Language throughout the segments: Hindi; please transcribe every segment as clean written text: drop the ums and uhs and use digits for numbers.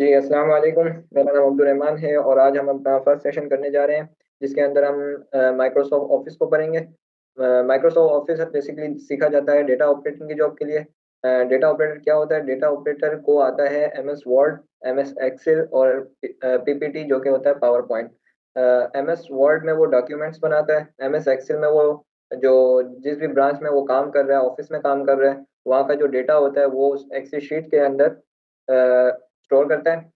जी, अस्सलाम वालेकुम। मेरा नाम अब्दुल रहमान है और आज हम अपना फर्स्ट सेशन करने जा रहे हैं, जिसके अंदर हम माइक्रोसॉफ्ट ऑफिस को पढ़ेंगे। माइक्रोसॉफ्ट ऑफिस बेसिकली सीखा जाता है डेटा ऑपरेटिंग की जॉब के लिए। डेटा ऑपरेटर क्या होता है? डेटा ऑपरेटर को आता है एमएस वर्ड, एमएस एक्सेल और पीपीटी जो कि होता है पावर पॉइंट। एमएस वर्ड में वो डॉक्यूमेंट्स बनाता है, एमएस एक्सेल में वो जो जिस भी ब्रांच में वो काम कर रहा है, ऑफिस में काम कर रहा है, वहाँ का जो डेटा होता है वो उस एक्सेल शीट के अंदर स्टोर करता है।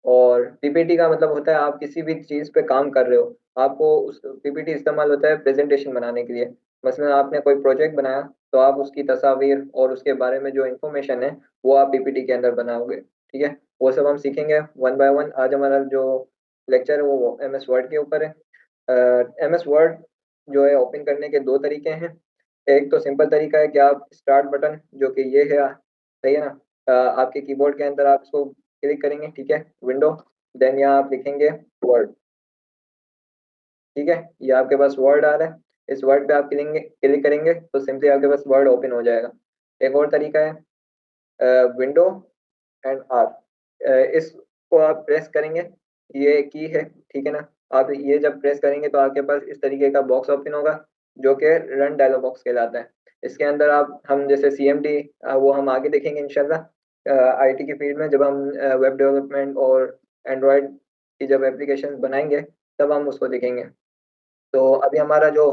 और पीपीटी का मतलब होता है आप किसी भी चीज़ पे काम कर रहे हो, आपको उस पीपीटी इस्तेमाल होता है प्रेजेंटेशन बनाने के लिए। मसलन आपने कोई प्रोजेक्ट बनाया तो आप उसकी तस्वीर और उसके बारे में जो इन्फॉर्मेशन है वो आप पीपीटी के अंदर बनाओगे। ठीक है, वो सब हम सीखेंगे वन बाय वन। आज हमारा जो लेक्चर है वो एम एस वर्ड के ऊपर है। एम एस वर्ड जो है ओपन करने के दो तरीके हैं। एक तो सिंपल तरीका है कि आप स्टार्ट बटन जो कि ये है, सही है ना? आपके कीबोर्ड के अंदर आप इसको क्लिक करेंगे, ठीक है, विंडो। देन यहाँ आप लिखेंगे वर्ड, ठीक है, ये आपके पास वर्ड आ रहा है। इस वर्ड पे आप क्लिक करेंगे तो सिंपली आपके पास वर्ड ओपन हो जाएगा। एक और तरीका है विंडो एंड आर, इसको आप प्रेस करेंगे, ये की है, ठीक है ना? आप ये जब प्रेस करेंगे तो आपके पास इस तरीके का बॉक्स ओपन होगा जो कि रन डायलॉग बॉक्स कहलाता है। इसके अंदर आप हम जैसे सीएमडी, वो हम आगे देखेंगे इंशाल्लाह आईटी की फील्ड में, जब हम वेब डेवलपमेंट और एंड्रॉयड की जब एप्लीकेशन बनाएंगे तब हम उसको देखेंगे। तो अभी हमारा जो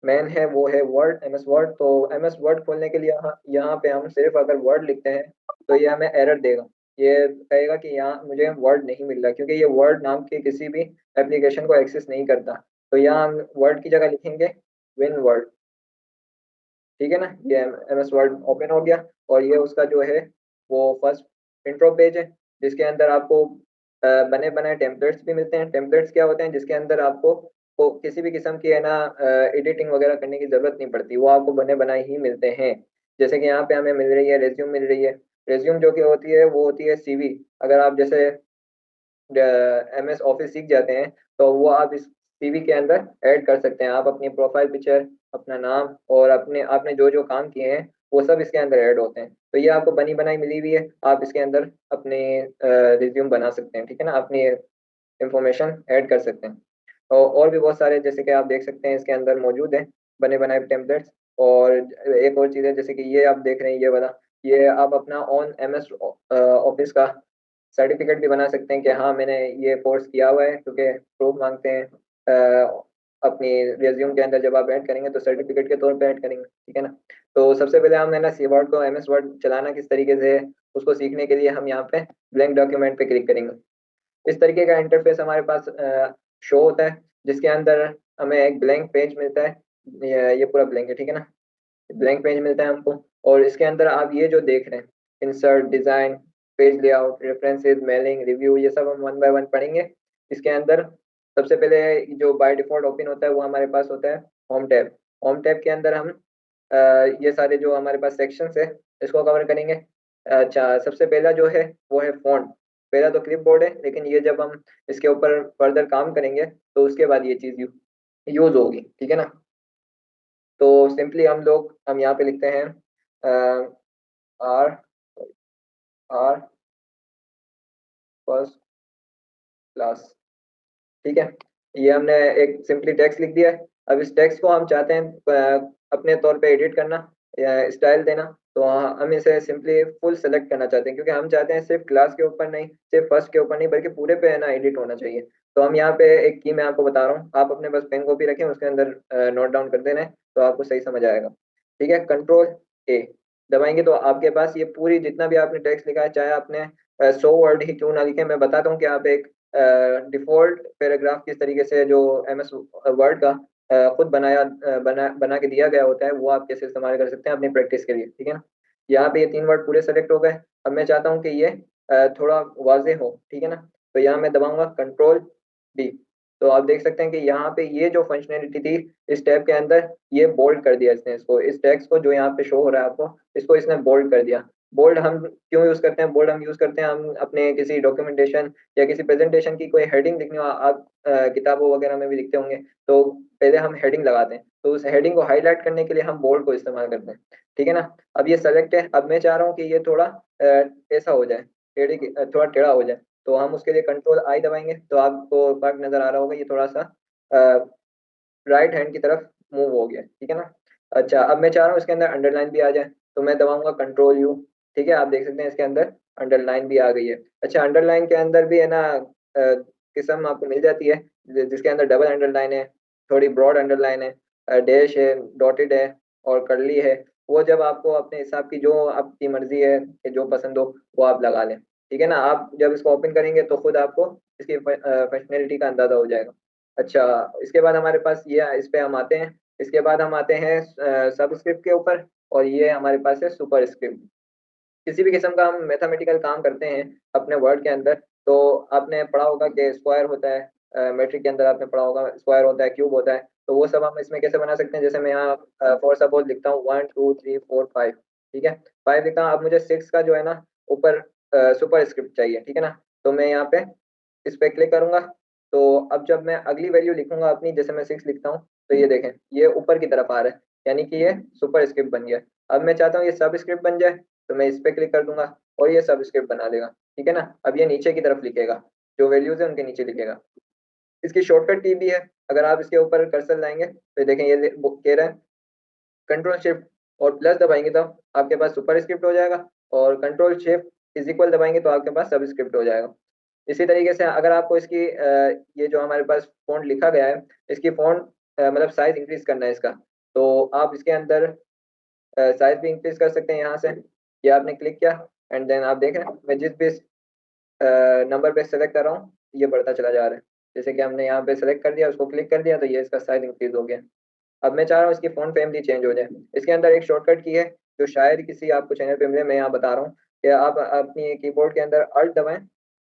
मेन है वो है वर्ड, एम एस वर्ड। तो एम एस वर्ड खोलने के लिए यहाँ पे हम सिर्फ अगर वर्ड लिखते हैं तो ये हमें एरर देगा। ये कहेगा कि यहाँ मुझे वर्ड नहीं मिल रहा, क्योंकि ये वर्ड नाम की किसी भी एप्लीकेशन को एक्सेस नहीं करता। तो यहाँ हम वर्ड की जगह लिखेंगे विन वर्ड, ठीक है ना? ये एम एस वर्ड ओपन हो गया। और ये उसका जो है वो फर्स्ट इंट्रो पेज है, जिसके अंदर आपको बने बनाए टेम्पलेट्स भी मिलते हैं। टेम्पलेट्स क्या होते हैं? जिसके अंदर आपको को किसी भी किस्म की है ना एडिटिंग वगैरह करने की जरूरत नहीं पड़ती, वो आपको बने बनाए ही मिलते हैं। जैसे कि यहाँ पे हमें मिल रही है रेज्यूम, मिल रही है। रेज्यूम जो कि होती है वो होती है सीवी। अगर आप जैसे एम एस ऑफिस सीख जाते हैं तो वो आप इस सीवी के अंदर ऐड कर सकते हैं। आप अपनी प्रोफाइल पिक्चर, अपना नाम और अपने आपने जो जो काम किए हैं वो सब इसके अंदर ऐड होते हैं। तो ये आपको बनी बनाई मिली हुई है, आप इसके अंदर अपने रिज्यूम बना सकते हैं, ठीक है ना? अपनी इंफॉर्मेशन ऐड कर सकते हैं। और भी बहुत सारे जैसे कि आप देख सकते हैं इसके अंदर मौजूद हैं बने बनाए टेम्पलेट्स। और एक और चीज़ है जैसे कि ये आप देख रहे हैं, ये वाला, ये आप अपना ऑन एम एस ऑफिस का सर्टिफिकेट भी बना सकते हैं कि हाँ मैंने ये कोर्स किया हुआ है, क्योंकि प्रूफ मांगते हैं अपनी रिज्यूम के अंदर। जब आप ऐड करेंगे तो सर्टिफिकेट के तौर पे ऐड करेंगे, ठीक है ना? तो सबसे पहले हम है ना सी वर्ड को, एम एस वर्ड चलाना किस तरीके से है उसको सीखने के लिए हम यहाँ पे ब्लैंक डॉक्यूमेंट पे क्लिक करेंगे। इस तरीके का इंटरफेस हमारे पास शो होता है, जिसके अंदर हमें एक ब्लैंक पेज मिलता है। ये पूरा ब्लैंक है, ठीक है ना? ब्लैंक पेज मिलता है हमको। और इसके अंदर आप ये जो देख रहे हैं, insert, design, page layout, references, mailing, review, ये सब हम वन बाय वन पढ़ेंगे। इसके अंदर सबसे पहले जो बाय डिफॉल्ट ओपन होता है वो हमारे पास होता है होम टैब। होम टैब के अंदर हम अ, ये सारे जो हमारे पास सेक्शंस है इसको कवर करेंगे। अच्छा, सबसे पहला जो है वो है फॉन्ट। पहला तो क्लिपबोर्ड है, लेकिन ये जब हम इसके ऊपर फर्दर काम करेंगे तो उसके बाद ये चीज़ यूज होगी, ठीक है ना? तो सिंपली हम यहाँ पे लिखते हैं आर आर फर्स्ट क्लास, ठीक है। ये हमने एक सिंपली टेक्स्ट लिख दिया है। अब इस टेक्स्ट को हम चाहते हैं अपने तौर पे एडिट करना या स्टाइल देना। तो हम इसे सिंपली फुल सेलेक्ट करना चाहते हैं, क्योंकि हम चाहते हैं सिर्फ क्लास के ऊपर नहीं, सिर्फ फर्स्ट के ऊपर नहीं, बल्कि पूरे पे है ना एडिट होना चाहिए। तो हम यहाँ पे एक की मैं आपको बता रहा हूँ, आप अपने पास पेन कॉपी रखें, उसके अंदर नोट डाउन कर देना है तो आपको सही समझ आएगा। ठीक है, कंट्रोल ए दबाएंगे तो आपके पास ये पूरी जितना भी आपने टेक्स्ट लिखा है, चाहे आपने 100 वर्ड ही क्यों ना लिखे, मैं बताता हूँ कि आप एक डिफॉल्ट पैराग्राफ किस तरीके से जो एम एस वर्ड का खुद बना के दिया गया होता है वो आप कैसे इस्तेमाल कर सकते हैं अपनी प्रैक्टिस के लिए, ठीक है ना? यहाँ पे ये 3 वर्ड पूरे सेलेक्ट हो गए। अब मैं चाहता हूँ कि ये थोड़ा वाजे हो, ठीक है ना? तो यहाँ मैं दबाऊंगा कंट्रोल डी। तो आप देख सकते हैं कि यहाँ पे ये जो फंक्शनैलिटी थी इस टैब के अंदर, ये बोल्ड कर दिया इसने, इसको, इस टेक्स्ट को जो यहाँ पे शो हो रहा है आपको, इसको इसने बोल्ड कर दिया। बोल्ड हम क्यों यूज करते हैं? बोल्ड हम यूज करते हैं हम अपने किसी डॉक्यूमेंटेशन या किसी प्रेजेंटेशन की कोई हेडिंग लिखनी हो, आप किताबों वगैरह में भी लिखते होंगे, तो पहले हम हेडिंग लगाते हैं, तो उस हेडिंग को हाईलाइट करने के लिए हम बोल्ड को इस्तेमाल करते हैं, ठीक है ना? अब ये सेलेक्ट है। अब मैं चाह रहा हूँ कि ये थोड़ा ऐसा हो जाए, थोड़ा टेढ़ा हो जाए। तो हम उसके लिए कंट्रोल आई दबाएंगे तो आपको फर्क नजर आ रहा होगा, ये थोड़ा सा राइट हैंड की तरफ मूव हो गया, ठीक है ना। अच्छा, अब मैं चाह रहा हूँ इसके अंदर अंडरलाइन भी आ जाए, तो मैं दबाऊंगा कंट्रोल यू, ठीक है, आप देख सकते हैं इसके अंदर अंडरलाइन भी आ गई है। अच्छा, अंडरलाइन के अंदर भी है ना किस्म आपको मिल जाती है, जिसके अंदर डबल अंडरलाइन है, थोड़ी ब्रॉड अंडरलाइन है, डैश है, डॉटेड है और कर्ली है। वो जब आपको अपने हिसाब की जो आपकी मर्जी है कि जो पसंद हो वो आप लगा लें, ठीक है ना। आप जब इसको ओपन करेंगे तो खुद आपको इसकी फंक्शनैलिटी का अंदाजा हो जाएगा। अच्छा, इसके बाद हमारे पास ये, इस पे हम आते हैं, इसके बाद हम आते हैं सबस्क्रिप्ट के ऊपर, और ये हमारे पास है सुपर स्क्रिप्ट। किसी भी किस्म का हम मैथमेटिकल काम करते हैं अपने वर्ड के अंदर, तो आपने पढ़ा होगा कि स्क्वायर होता है, मैट्रिक के अंदर आपने पढ़ा होगा स्क्वायर होता है, क्यूब होता है, तो वो सब हम इसमें कैसे बना सकते हैं। जैसे मैं यहाँ फॉर सपोज लिखता हूँ 1 2 3 4 5, ठीक है, 5 लिखता हूँ। अब मुझे 6 का जो है ना ऊपर सुपर स्क्रिप्ट चाहिए, ठीक है ना। तो मैं यहाँ पे इस पे क्लिक करूंगा, तो अब जब मैं अगली वैल्यू लिखूंगा अपनी, जैसे मैं 6 लिखता हूँ, तो ये देखें ये ऊपर की तरफ आ रहा है, यानी कि ये सुपर स्क्रिप्ट बन गया। अब मैं चाहता हूँ ये सब स्क्रिप्ट बन जाए, तो मैं इस पे क्लिक कर दूंगा और ये सब स्क्रिप्ट बना देगा, ठीक है ना। अब ये नीचे की तरफ लिखेगा, जो वैल्यूज है उनके नीचे लिखेगा। इसकी शॉर्टकट की भी है, अगर आप इसके ऊपर कर्सर लाएंगे तो देखें ये कह रहा है कंट्रोल शिफ्ट और प्लस दबाएंगे तो आपके पास सुपर स्क्रिप्ट हो जाएगा, और कंट्रोल शिफ्ट इज इक्वल दबाएंगे तो आपके पास सब स्क्रिप्ट हो जाएगा। इसी तरीके से अगर आपको इसकी ये जो हमारे पास फॉन्ट लिखा गया है, इसकी फॉन्ट मतलब साइज इंक्रीज करना है इसका, तो आप इसके अंदर साइज भी इंक्रीज कर सकते हैं यहाँ से। ये आपने क्लिक किया एंड देन आप देख रहे हैं मैं जिस भी नंबर पे सेलेक्ट कर रहा हूँ ये बढ़ता चला जा रहा है। जैसे कि हमने यहाँ पे सेलेक्ट कर दिया, उसको क्लिक कर दिया, तो ये इसका साइज इंक्रीज हो गया। अब मैं चाह रहा हूँ इसकी फ़ॉन्ट फैमिली चेंज हो जाए। इसके अंदर एक शॉर्टकट की है जो शायद किसी आपको चैनल पे मिले, मैं यहाँ बता रहा हूँ कि आप अपनी कीबोर्ड के अंदर अल्ट दबाएं,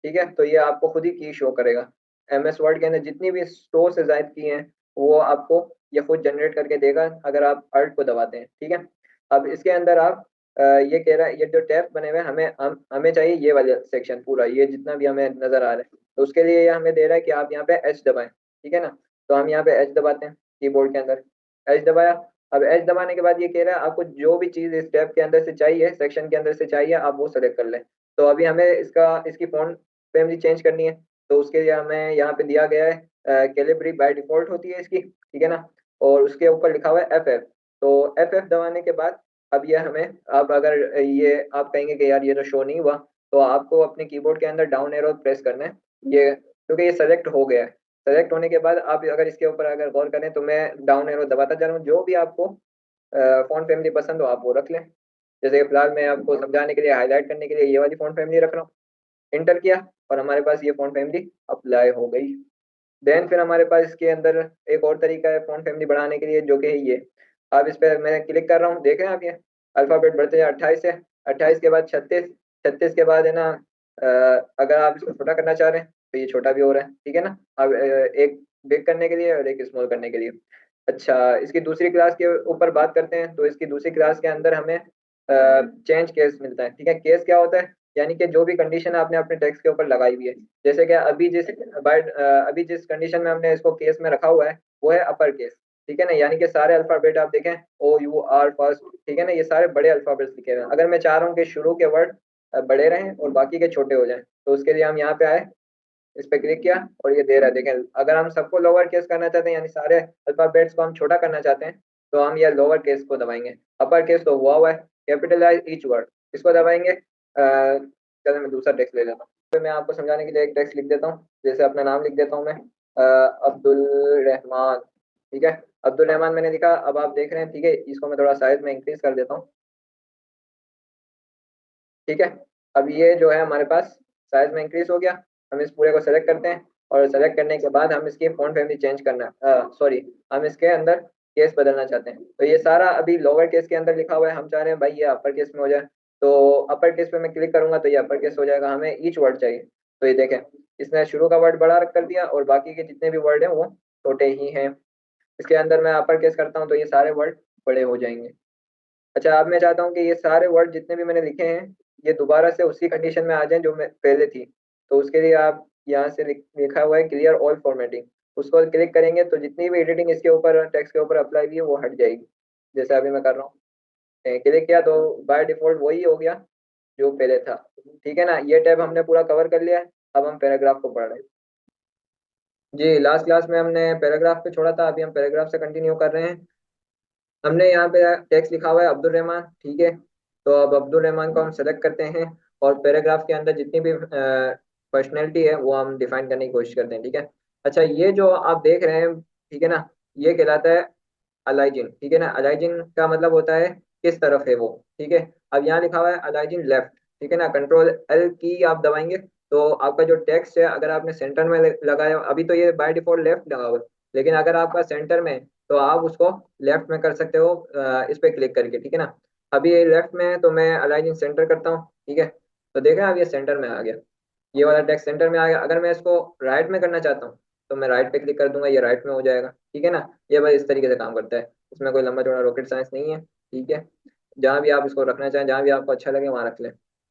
ठीक है, तो ये आपको खुद ही की शो करेगा। MS वर्ड के अंदर जितनी भी 100 से ज्यादा की हैं वो आपको ये खुद जनरेट करके देगा अगर आप अल्ट को दबाते हैं, ठीक है। अब इसके अंदर आप ये कह रहा है ये जो टैब बने हुए हैं हमें चाहिए ये वाला सेक्शन पूरा, ये जितना भी हमें नजर आ रहा है, तो उसके लिए ये हमें दे रहा है कि आप यहाँ पे एच दबाएं, ठीक है ना। तो हम यहाँ पे एच दबाते हैं कीबोर्ड के अंदर, एच दबाया। अब एच दबाने के बाद ये कह रहा है आपको जो भी चीज इस टैब के अंदर से चाहिए, सेक्शन के अंदर से चाहिए, आप वो सेलेक्ट कर लें। तो अभी हमें इसकी फॉन्ट फैमिली चेंज करनी है, तो उसके लिए हमें यहाँ पे दिया गया है कैलिब्री बाय डिफॉल्ट होती है इसकी, ठीक है ना, और उसके ऊपर लिखा हुआ है FF। तो FF दबाने के बाद अब ये हमें, अब अगर ये आप कहेंगे कि यार ये तो शो नहीं हुआ, तो आपको अपने कीबोर्ड के अंदर डाउन एरो प्रेस करना है, ये क्योंकि ये सेलेक्ट हो गया है। सेलेक्ट होने के बाद आप अगर इसके ऊपर अगर गौर करें तो मैं डाउन एरो दबाता जा रहा हूँ, जो भी आपको फॉन्ट फैमिली पसंद हो आप वो रख लें। जैसे कि फिलहाल मैं आपको समझाने के लिए, हाईलाइट करने के लिए ये वाली फॉन्ट फैमिली रख रहा हूँ। इंटर किया और हमारे पास ये फॉन्ट फैमिली अप्लाई हो गई। देन फिर हमारे पास इसके अंदर एक और तरीका है फॉन्ट फैमिली बढ़ाने के लिए, जो कि है ये। अब इस पर मैं क्लिक कर रहा हूँ, देख रहे हैं आप ये अल्फाबेट बढ़ते हैं 28 है, 28 के बाद 36, 36 के बाद है ना अगर आप इसको छोटा करना चाह रहे हैं तो ये छोटा भी हो रहा है, ठीक है ना। अब एक बिग करने के लिए और एक स्मॉल करने के लिए। अच्छा, इसकी दूसरी क्लास के ऊपर बात करते हैं, तो इसकी दूसरी क्लास के अंदर हमें चेंज केस मिलता है, ठीक है। केस क्या होता है, यानी कि जो भी कंडीशन आपने अपने टेक्स्ट के ऊपर लगाई हुई है, जैसे कि अभी जिस कंडीशन में हमने इसको केस में रखा हुआ है वो है अपर केस, ठीक है ना, यानी कि सारे अल्फाबेट आप देखें OUR फर्स्ट, ठीक है ना, ये सारे बड़े अल्फाबेट्स लिखे हुए हैं। अगर मैं चाह रहा हूँ कि शुरू के वर्ड बड़े रहें और बाकी के छोटे हो जाएं, तो उसके लिए हम यहाँ पे आए, इस पे क्लिक किया और ये दे रहा है देखें। अगर हम सबको लोअर केस करना चाहते हैं, यानी सारे अल्फाबेट्स को हम छोटा करना चाहते हैं, तो हम ये लोअर केस को दबाएंगे। अपर केस तो हुआ है, कैपिटलाइज ईच वर्ड, इसको दबाएंगे। चलो मैं दूसरा टेक्स्ट ले लेता हूँ, तो मैं आपको समझाने के लिए एक टेक्स्ट लिख देता हूँ, जैसे अपना नाम लिख देता हूँ मैं अब्दुल रहमान, ठीक है। अब्दुल रहमान मैंने लिखा, अब आप देख रहे हैं, ठीक है, इसको मैं थोड़ा साइज में इंक्रीज कर देता हूँ, ठीक है। अब ये जो है हमारे पास साइज में इंक्रीज हो गया। हम इस पूरे को सेलेक्ट करते हैं और सेलेक्ट करने के बाद हम इसकी फॉन्ट फैमिली चेंज करना, सॉरी, हम इसके अंदर केस बदलना चाहते हैं, तो ये सारा अभी लोअर केस के अंदर लिखा हुआ है, हम चाह रहे हैं भाई ये अपर केस में हो जाए, तो अपर केस पे मैं क्लिक करूंगा तो ये अपर केस हो जाएगा। हमें ईच वर्ड चाहिए, तो ये देखें इसने शुरू का वर्ड बड़ा कर दिया और बाकी के जितने भी वर्ड हैं वो छोटे ही हैं। इसके अंदर मैं अपर केस करता हूँ तो ये सारे वर्ड बड़े हो जाएंगे। अच्छा, अब मैं चाहता हूँ कि ये सारे वर्ड जितने भी मैंने लिखे हैं ये दोबारा से उसी कंडीशन में आ जाएं जो मैं पहले थी, तो उसके लिए आप यहाँ से लिखा हुआ है क्लियर ऑल फॉर्मेटिंग, उसको क्लिक करेंगे तो जितनी भी एडिटिंग इसके ऊपर टेक्स्ट के ऊपर अप्लाई हुई है वो हट जाएगी, जैसे अभी मैं कर रहा हूँ। क्लिक किया तो बाय डिफॉल्ट वही हो गया जो पहले था, ठीक है ना। ये टैब हमने पूरा कवर कर लिया है। अब हम पैराग्राफ को पढ़ रहे हैं। जी, लास्ट क्लास में हमने पैराग्राफ पे छोड़ा था, अभी हम पैराग्राफ से कंटिन्यू कर रहे हैं। हमने यहाँ पे टेक्स्ट लिखा हुआ है अब्दुल रहमान, ठीक है। तो अब अब्दुल रहमान को हम सेलेक्ट करते हैं और पैराग्राफ के अंदर जितनी भी पर्सनैलिटी है वो हम डिफाइन करने की कोशिश करते हैं, ठीक है। अच्छा, ये जो आप देख रहे हैं, ठीक है ना, ये कहलाता है अलाइजिन, ठीक है ना। अलाइजिन का मतलब होता है किस तरफ है वो, ठीक है। अब यहाँ लिखा हुआ है अलाइजिन लेफ्ट, ठीक है ना। कंट्रोल एल की आप दबाएंगे तो आपका जो टेक्स्ट है, अगर आपने सेंटर में लगाया, अभी तो ये बाय डिफॉल्ट लेफ्ट लगा हुआ है, लेकिन अगर आपका सेंटर में है, तो आप उसको लेफ्ट में कर सकते हो इस पे क्लिक करके, ठीक है ना। अभी ये लेफ्ट में है तो मैं अलाइजिन सेंटर करता हूँ, ठीक है। तो देख रहे हैं, अब ये सेंटर में आ गया, ये वाला टेक्स्ट सेंटर में आ गया। अगर मैं इसको राइट में करना चाहता हूँ तो मैं राइट पे क्लिक कर दूंगा, ये राइट में हो जाएगा, ठीक है ना। ये बस इस तरीके से काम करता है, इसमें कोई लंबा चौड़ा रॉकेट साइंस नहीं है, ठीक है। जहाँ भी आप इसको रखना चाहें, जहाँ भी आपको अच्छा लगे वहां रख लें।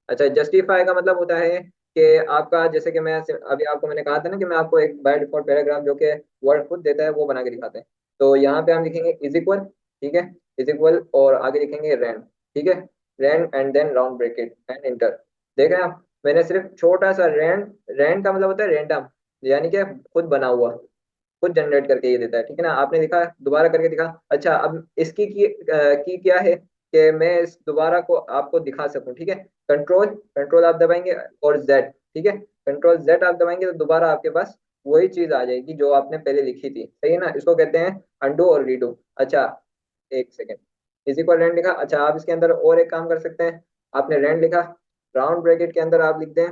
अच्छा, जस्टिफाई का मतलब होता है कि आपका, जैसे कि मैं अभी आपको मैंने कहा था ना कि मैं आपको एक बाय डिफॉल्ट पैराग्राफ जो कि वर्ड खुद देता है वो बना के दिखाते हैं। तो यहाँ पे हम लिखेंगे इज इक्वल, ठीक है, इज इक्वल, और आगे लिखेंगे रैन, ठीक है, rand and then round bracket and enter. देखें आप, मैंने सिर्फ छोटा सा रैन, रैन का मतलब होता है रैंडम, यानी कि खुद बना हुआ, खुद जनरेट करके ये देता है, ठीक है ना। आपने दिखा, दोबारा करके दिखा। अच्छा, अब इसकी की क्या है कि मैं इस दोबारा को आपको दिखा सकूं, ठीक है। कंट्रोल कंट्रोल आप दबाएंगे और जेड, ठीक है, कंट्रोल जेड आप दबाएंगे तो दोबारा आपके पास वही चीज आ जाएगी जो आपने पहले लिखी थी, सही है ना। इसको कहते हैं अंडू और रीडू। अच्छा, एक सेकेंड, इज इक्वल रैंड लिखा। अच्छा, आप इसके अंदर और एक काम कर सकते हैं। आपने रैंड लिखा, राउंड ब्रैकेट के अंदर आप लिख दें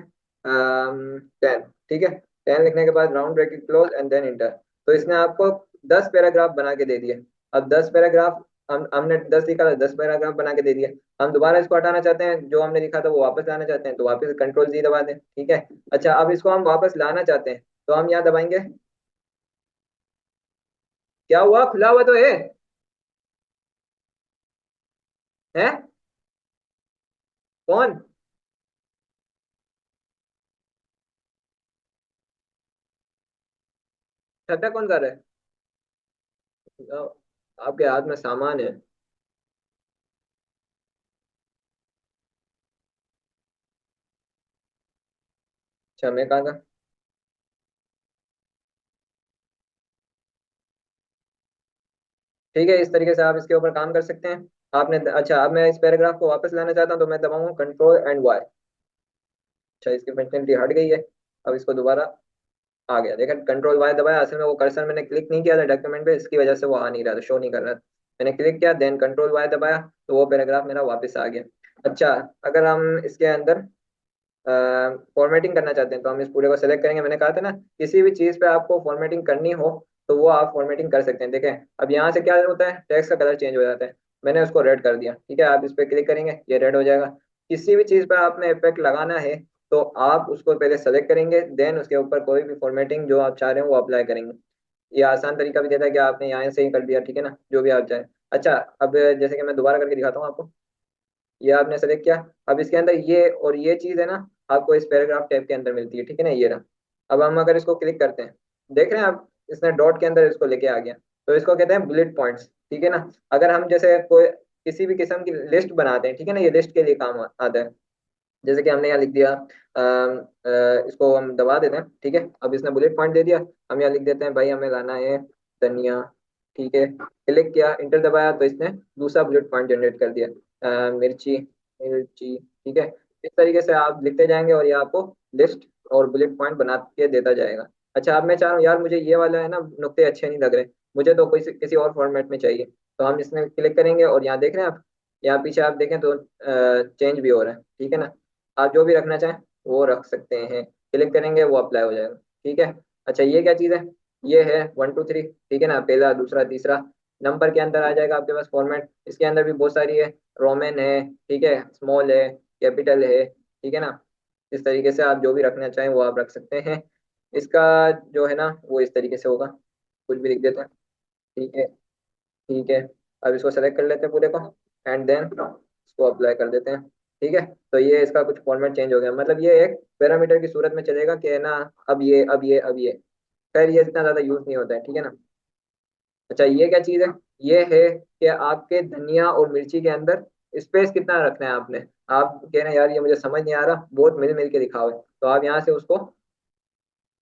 10, ठीक है। 10 लिखने के बाद round bracket close and then enter. तो इसने आपको 10 पैराग्राफ बना के दे दिए। अब 10 पैराग्राफ, हमने 10 लिखा था, 10 पैराग्राफ बना के दे दिए। हम दोबारा इसको हटाना चाहते हैं, जो हमने लिखा था वो वापस लाना चाहते हैं, तो वापस कंट्रोल जी दबा दें, ठीक है। अच्छा, अब इसको हम वापस लाना चाहते हैं तो हम यहाँ दबाएंगे। क्या हुआ, खुला हुआ तो है कौन, छठा कौन कर रहा है? आपके हाथ में सामान है। अच्छा, मैं कहा था, ठीक है, इस तरीके से आप इसके ऊपर काम कर सकते हैं। आपने, अच्छा, अब मैं इस पैराग्राफ को वापस लाना चाहता हूँ तो मैं दबाऊंगा कंट्रोल एंड वाई। अच्छा, इसकी फंक्शनलिटी हट गई है। अब इसको दोबारा आ गया, देखा, कंट्रोल वाई दबाया, असल में वो कर्सर मैंने क्लिक नहीं किया था डॉक्यूमेंट पे, इसकी वजह से वो आ नहीं रहा था, शो नहीं कर रहा था। मैंने क्लिक किया, देन कंट्रोल वाई दबाया, तो वो पैराग्राफ मेरा वापस आ गया। अच्छा, अगर हम इसके अंदर फॉर्मेटिंग करना चाहते हैं तो हम इस पूरे को सेलेक्ट करेंगे। मैंने कहा था ना, किसी भी चीज़ पे आपको फॉर्मेटिंग करनी हो तो वो आप फॉर्मेटिंग कर सकते हैं। देखें, अब यहाँ से क्या होता है, टेक्स्ट का कलर चेंज हो जाता है। मैंने उसको रेड कर दिया, ठीक है। आप इस पर क्लिक करेंगे, ये रेड हो जाएगा। किसी भी चीज़ पर आपने इफेक्ट लगाना है तो आप उसको पहले सेलेक्ट करेंगे, देन उसके ऊपर कोई भी फॉर्मेटिंग जो आप चाह रहे हैं वो अप्लाई करेंगे। ये आसान तरीका भी देता है कि आपने यहाँ से ही कर दिया, ठीक है ना, जो भी आप चाहें। अच्छा, अब जैसे कि मैं दोबारा करके दिखाता हूँ आपको, ये आपने सेलेक्ट किया। अब इसके अंदर ये और ये चीज है ना, आपको इस पैराग्राफ टैब के अंदर मिलती है, ठीक है ना, ये रहा। अब हम अगर इसको क्लिक करते हैं, देख रहे हैं आप, इसने डॉट के अंदर इसको लेके आ गया। तो इसको कहते हैं बुलेट पॉइंट्स, ठीक है ना। अगर हम जैसे कोई किसी भी किस्म की लिस्ट बनाते हैं, ठीक है ना, ये लिस्ट के लिए काम आता है। जैसे कि हमने यहाँ लिख दिया, इसको हम दबा देते हैं, ठीक है। अब इसने बुलेट पॉइंट दे दिया, हम यहाँ लिख देते हैं भाई हमें लाना है धनिया, ठीक है। क्लिक किया, इंटर दबाया तो इसने दूसरा बुलेट पॉइंट जनरेट कर दिया, मिर्ची, मिर्ची, ठीक है। इस तरीके से आप लिखते जाएंगे और ये आपको लिस्ट और बुलेट पॉइंट बना के देता जाएगा। अच्छा, अब मैं चाह रहा हूँ यार, मुझे ये वाला है ना नुक्ते अच्छे नहीं लग रहे, मुझे तो कोई किसी और फॉर्मेट में चाहिए। तो हम इसमें क्लिक करेंगे और यहाँ देख रहे हैं आप, यहाँ पीछे आप देखें तो चेंज भी हो रहा है, ठीक है ना। आप जो भी रखना चाहें वो रख सकते हैं, क्लिक करेंगे वो अप्लाई हो जाएगा, ठीक है। अच्छा, ये क्या चीज़ है, ये है 1 2 3, ठीक है ना, पहला दूसरा तीसरा नंबर के अंदर आ जाएगा आपके पास फॉर्मेट। इसके अंदर भी बहुत सारी है, रोमन है, ठीक है, स्मॉल है, कैपिटल है, ठीक है ना। इस तरीके से आप जो भी रखना चाहें वो आप रख सकते हैं। इसका जो है ना वो इस तरीके से होगा, कुछ भी लिख देते हैं, ठीक है, ठीक है। अब इसको सेलेक्ट कर लेते हैं पूरे को एंड देन इसको अप्लाई कर देते हैं, ठीक है। तो ये इसका कुछ फॉर्मेट चेंज हो गया, मतलब ये एक पैरामीटर की सूरत में चलेगा कि है ना, अब ये अब ये अब ये, खैर ये इतना ज़्यादा यूज नहीं होता है, ठीक है ना। अच्छा, ये क्या चीज़ है, ये है कि आपके धनिया और मिर्ची के अंदर स्पेस कितना रखना है आपने। आप कह रहे हैं यार ये मुझे समझ नहीं आ रहा, बहुत मिल मिल के दिखा हुआ है, तो आप यहाँ से उसको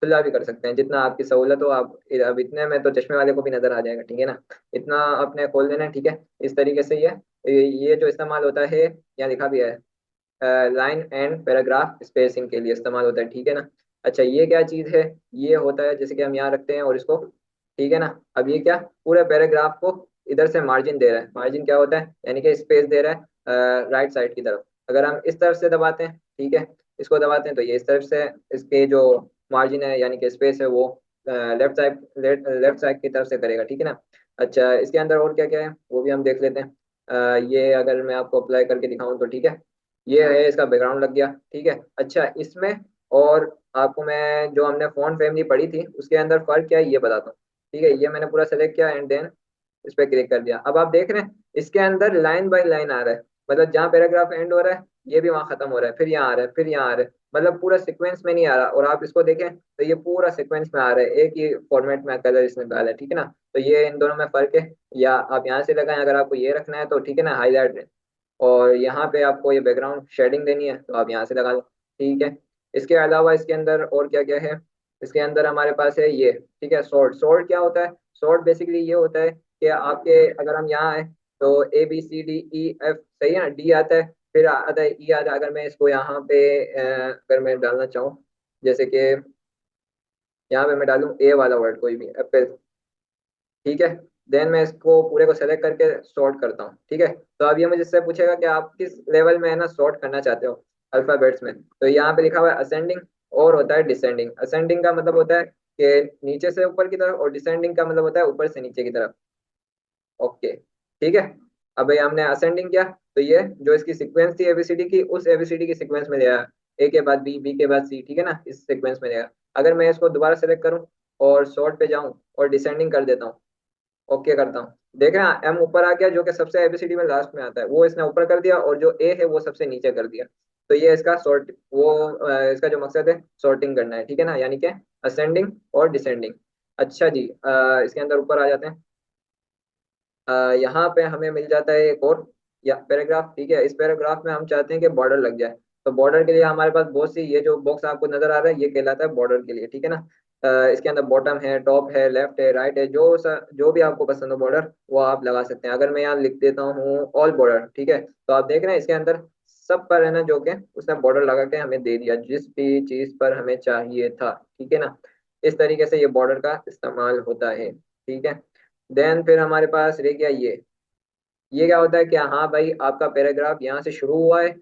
खुला भी कर सकते हैं, जितना आपकी सहूलत हो। आप अब इतने में तो चश्मे वाले को भी नजर आ जाएगा, ठीक है ना। इतना आपने खोल देना है, ठीक है। इस तरीके से ये जो इस्तेमाल होता है, यहाँ लिखा भी है, लाइन एंड पैराग्राफ स्पेसिंग के लिए इस्तेमाल होता है, ठीक है ना। अच्छा, ये क्या चीज़ है? ये होता है जैसे कि हम यहाँ रखते हैं और इसको, ठीक है ना। अब ये क्या, पूरे पैराग्राफ को इधर से मार्जिन दे रहा है। मार्जिन क्या होता है? यानी कि स्पेस दे रहा है राइट साइड की तरफ। अगर हम इस तरफ से दबाते हैं, ठीक है, इसको दबाते हैं, तो ये इस तरफ से इसके जो मार्जिन है यानी कि स्पेस है वो लेफ्ट साइड की तरफ से करेगा, ठीक है ना। अच्छा, इसके अंदर और क्या क्या है वो भी हम देख लेते हैं। ये अगर मैं आपको अप्लाई करके दिखाऊं तो ठीक है, ये है इसका बैकग्राउंड लग गया, ठीक है। अच्छा, इसमें और आपको मैं जो हमने फॉन्ट फैमिली पढ़ी थी उसके अंदर फर्क क्या है ये बताता हूँ, ठीक है। ये मैंने पूरा सेलेक्ट किया एंड देन इस पे क्लिक कर दिया। अब आप देख रहे हैं इसके अंदर लाइन बाय लाइन आ रहा है, मतलब जहाँ पैराग्राफ एंड हो रहा है ये भी वहां खत्म हो रहा है, फिर यहाँ आ रहा है, फिर यहाँ आ रहा है, मतलब पूरा सीक्वेंस में नहीं आ रहा। और आप इसको देखें तो ये पूरा सीक्वेंस में आ रहा है, एक ही फॉर्मेट में कलर इसने डाला है, ठीक है ना। तो ये इन दोनों में फर्क है। या आप यहाँ से लगाएं अगर आपको ये रखना है तो, ठीक है ना, हाईलाइट। और यहाँ पे आपको ये बैकग्राउंड शेडिंग देनी है तो आप यहाँ से लगा लो, ठीक है। इसके अलावा इसके अंदर और क्या क्या है? इसके अंदर हमारे पास है ये, ठीक है, सॉर्ट। सॉर्ट क्या होता है? सॉर्ट बेसिकली ये होता है कि आपके, अगर हम यहाँ आए तो ABCDEF, सही है ना, डी आता है, फिर आता है ई आता है। अगर मैं इसको यहाँ पे अगर मैं डालना चाहूँ, जैसे कि यहाँ पे मैं डालूँ ए वाला वर्ड कोई भी, एप्पल, ठीक है। देन मैं इसको पूरे को सेलेक्ट करके सॉर्ट करता हूँ, ठीक है। तो अब ये मुझे इससे पूछेगा कि आप किस लेवल में है ना सॉर्ट करना चाहते हो अल्फाबेट्स में। तो यहाँ पे लिखा हुआ है असेंडिंग, और होता है डिसेंडिंग। असेंडिंग का मतलब होता है कि नीचे से ऊपर की तरफ, और डिसेंडिंग का मतलब होता है ऊपर से नीचे की तरफ। ओके, ठीक है। अब भाई हमने असेंडिंग किया, तो ये जो इसकी सीक्वेंस थी एबीसीडी की, उस एबीसीडी की सीक्वेंस में लिया, ए के बाद बी, बी के बाद सी, ठीक है ना, इस सीक्वेंस में लिया। अगर मैं इसको दोबारा सेलेक्ट करूं और सॉर्ट पे जाऊं और डिसेंडिंग कर देता हूँ, ओके करता हूँ, देख रहे हैं एम ऊपर आ गया जो कि सबसे एबीसीडी में लास्ट में आता है, वो इसने ऊपर कर दिया, और जो ए है वो सबसे नीचे कर दिया। तो ये इसका सॉर्ट वो इसका जो मकसद है सॉर्टिंग करना है, ठीक है ना, यानी कि असेंडिंग और डिसेंडिंग। अच्छा जी, इसके अंदर ऊपर आ जाते हैं। यहाँ पे हमें मिल जाता है एक और या पैराग्राफ, ठीक है। इस पैराग्राफ में हम चाहते हैं कि बॉर्डर लग जाए, तो बॉर्डर के लिए हमारे पास बहुत सी, ये जो बॉक्स आपको नजर आ रहा है ये कहलाता है बॉर्डर के लिए, ठीक है ना। इसके अंदर बॉटम है, टॉप है, लेफ्ट है, राइट है, जो भी आपको पसंद हो बॉर्डर वो आप लगा सकते हैं। अगर मैं यहाँ लिख देता हूँ ऑल बॉर्डर, ठीक है, तो आप देख रहे हैं इसके अंदर सब पर है ना जो कि उसने बॉर्डर लगा के हमें दे दिया जिस भी चीज पर हमें चाहिए था, ठीक है ना। इस तरीके से ये बॉर्डर का इस्तेमाल होता है, ठीक है। देन फिर हमारे पास रह गया ये क्या होता है कि हाँ भाई आपका पैराग्राफ यहाँ से शुरू हुआ है,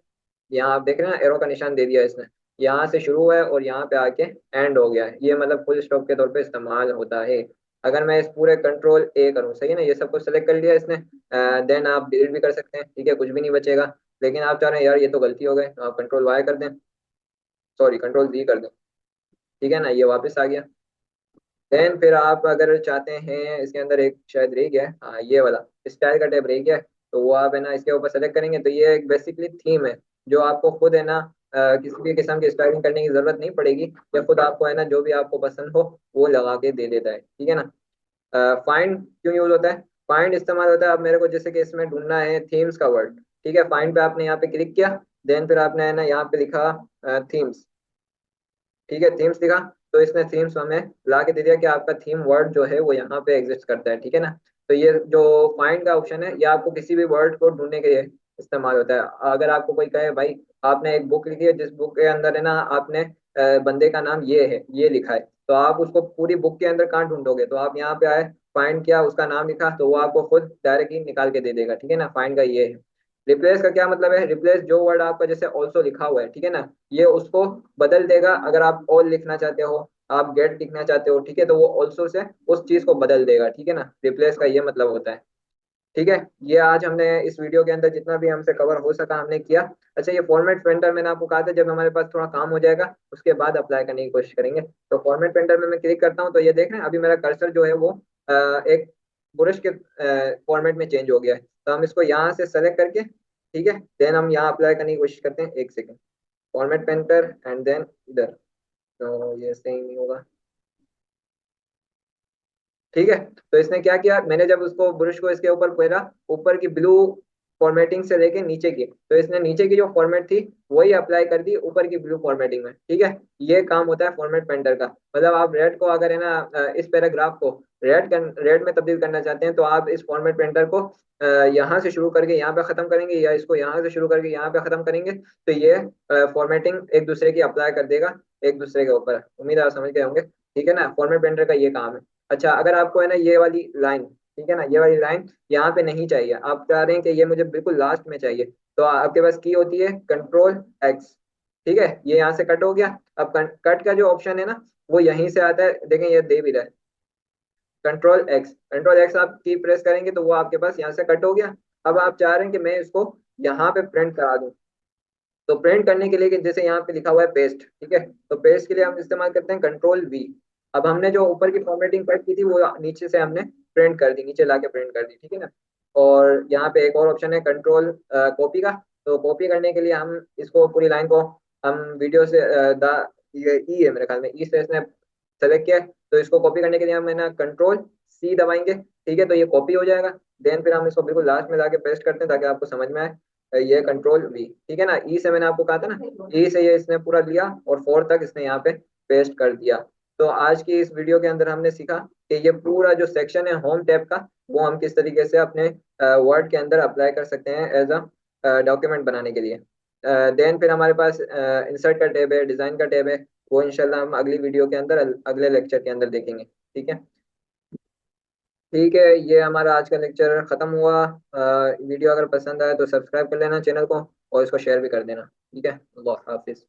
यहाँ आप देख रहे हैं एरो का निशान दे दिया है इसने, यहाँ से शुरू हुआ है और यहाँ पे आके एंड हो गया है, ये मतलब फुल स्टॉप के तौर पे इस्तेमाल होता है। अगर मैं इस पूरे कंट्रोल ए करूँ, सही है ना, ये सब कुछ सेलेक्ट कर लिया इसने, देन आप डिलीट भी कर सकते हैं, ठीक है, कुछ भी नहीं बचेगा। लेकिन आप चाह रहे हैं यार ये तो गलती हो गई, तो आप कंट्रोल वाई कर दें, सॉरी कंट्रोल जी कर दें, ठीक है ना, ये वापस आ गया। देन फिर आप अगर चाहते हैं, इसके अंदर एक शायद रह गया है, हाँ ये वाला स्टाइल का टैब रह गया है, तो वो आप है ना इसके ऊपर सेलेक्ट करेंगे तो ये एक बेसिकली थीम है जो आपको खुद है ना किसी भी किस्म की स्टाइलिंग करने की जरूरत नहीं पड़ेगी, या खुद आपको है ना जो भी आपको पसंद हो वो लगा के दे देता है, ठीक है ना। फाइंड क्यों यूज होता है? फाइंड इस्तेमाल होता है, अब मेरे को जैसे कि इसमें ढूंढना है थीम्स का वर्ड, ठीक है, फाइंड पे आपने यहाँ पे क्लिक किया, देन फिर आपने है ना यहाँ पे लिखा थीम्स, ठीक है, थीम्स दिखा, तो इसने थीम्स हमें ला के दे दिया कि आपका थीम वर्ड जो है वो यहाँ पे एग्जिस्ट करता है, ठीक है ना। तो ये जो फाइंड का ऑप्शन है ये आपको किसी भी वर्ड को ढूंढने के लिए इस्तेमाल होता है। अगर आपको कोई कहे भाई आपने एक बुक लिखी है जिस बुक के अंदर है ना आपने बंदे का नाम ये है, ये लिखा है, तो आप उसको पूरी बुक के अंदर कहाँ ढूंढोगे, तो आप यहाँ पे आए, फाइंड किया, उसका नाम लिखा, तो वो आपको खुद डायरेक्ट ही निकाल के दे देगा, ठीक है ना। फाइंड का ये है। रिप्लेस का क्या मतलब है? रिप्लेस जो वर्ड आपका जैसे ऑल्सो लिखा हुआ है, ठीक है ना, ये उसको बदल देगा। अगर आप ऑल लिखना चाहते हो, आप गेट लिखना चाहते हो, ठीक है, तो वो ऑल्सो से उस चीज को बदल देगा, ठीक है ना। रिप्लेस का ये मतलब होता है, ठीक है। ये आज हमने इस वीडियो के अंदर जितना भी हमसे कवर हो सका हमने किया। अच्छा, ये फॉर्मेट पेंटर मैंने आपको कहा था जब हमारे पास थोड़ा काम हो जाएगा उसके बाद अप्लाई करने की कोशिश करेंगे। तो फॉर्मेट पेंटर में मैं क्लिक करता हूँ तो ये देख रहे हैं अभी मेरा कर्सर जो है वो एक बुरश के फॉर्मेट में चेंज हो गया है। तो हम इसको यहाँ से सेलेक्ट करके, ठीक है, देन हम यहाँ अप्लाई करने की कोशिश करते हैं। एक second, format painter and then इधर, तो ये सही नहीं होगा, ठीक है। तो इसने क्या किया, मैंने जब उसको ब्रश को इसके ऊपर फेरा, ऊपर की ब्लू फॉर्मेटिंग से लेके नीचे की, तो इसने नीचे की जो फॉर्मेट थी वही अप्लाई कर दी ऊपर की ब्लू फॉर्मेटिंग में। ठीक है, ये काम होता है फॉर्मेट पेंटर का। मतलब आप रेड को अगर है ना इस पैराग्राफ को रेड में तब्दील करना चाहते हैं, तो आप इस फॉर्मेट पेंटर को यहाँ से शुरू करके यहाँ पे खत्म करेंगे, या इसको यहाँ से शुरू करके यहाँ पे खत्म करेंगे, तो ये फॉर्मेटिंग एक दूसरे की अप्लाई कर देगा एक दूसरे के ऊपर। उम्मीद है आप समझ गए होंगे। ठीक है ना, फॉर्मेट पेंटर का ये काम है। अच्छा, अगर आपको है ना ये वाली लाइन, ठीक है ना, ये वाली लाइन यहाँ पे नहीं चाहिए, आप चाह रहे हैं कि ये मुझे बिल्कुल लास्ट में चाहिए, तो आपके पास की होती है कंट्रोल एक्स। ठीक है, ये यहाँ से कट हो गया। अब कट का जो ऑप्शन है ना वो यहीं से आता है, देखें ये दे भी रहा है, कंट्रोल एक्स। कंट्रोल एक्स आप की प्रेस करेंगे तो वो आपके पास यहाँ से कट हो गया। अब आप चाह रहे हैं कि मैं इसको यहाँ पे प्रिंट करा दूं, तो प्रिंट करने के लिए कि जैसे यहाँ पे लिखा हुआ है पेस्ट, ठीक है, तो पेस्ट के लिए हम इस्तेमाल करते हैं कंट्रोल वी। अब हमने जो ऊपर की फॉर्मेटिंग कट की थी वो नीचे से हमने प्रिंट कर दी, नीचे लाके प्रिंट कर दी। ठीक है ना, और यहाँ पे एक और ऑप्शन है कंट्रोल कॉपी का। तो कॉपी करने के लिए हम इसको पूरी लाइन को हम वीडियो से ये ई है मेरे ख्याल में, ई से इसने सेलेक्ट किया है, तो इसको कॉपी करने के लिए हम है ना कंट्रोल सी दबाएंगे। ठीक है, तो ये कॉपी हो जाएगा। देन फिर हम इसको बिल्कुल लास्ट में जाके पेस्ट करते हैं ताकि आपको समझ में आए। ये कंट्रोल वी, ठीक है ना, ई से मैंने आपको कहा था ना, ई से ये इसने पूरा लिया और फोर तक इसने यहाँ पे पेस्ट कर दिया। तो आज की इस वीडियो के अंदर हमने सीखा कि ये पूरा जो सेक्शन है होम टैब का, वो हम किस तरीके से अपने वर्ड के अंदर अप्लाई कर सकते हैं एज अ डॉक्यूमेंट बनाने के लिए। देन फिर हमारे पास इंसर्ट का टैब है, डिजाइन का टैब है, वो इंशाल्लाह हम अगली वीडियो के अंदर अगले लेक्चर के अंदर देखेंगे। ठीक है, ठीक है, ये हमारा आज का लेक्चर खत्म हुआ। वीडियो अगर पसंद आए तो सब्सक्राइब कर लेना चैनल को, और इसको शेयर भी कर देना। ठीक है, अल्लाह हाफिज।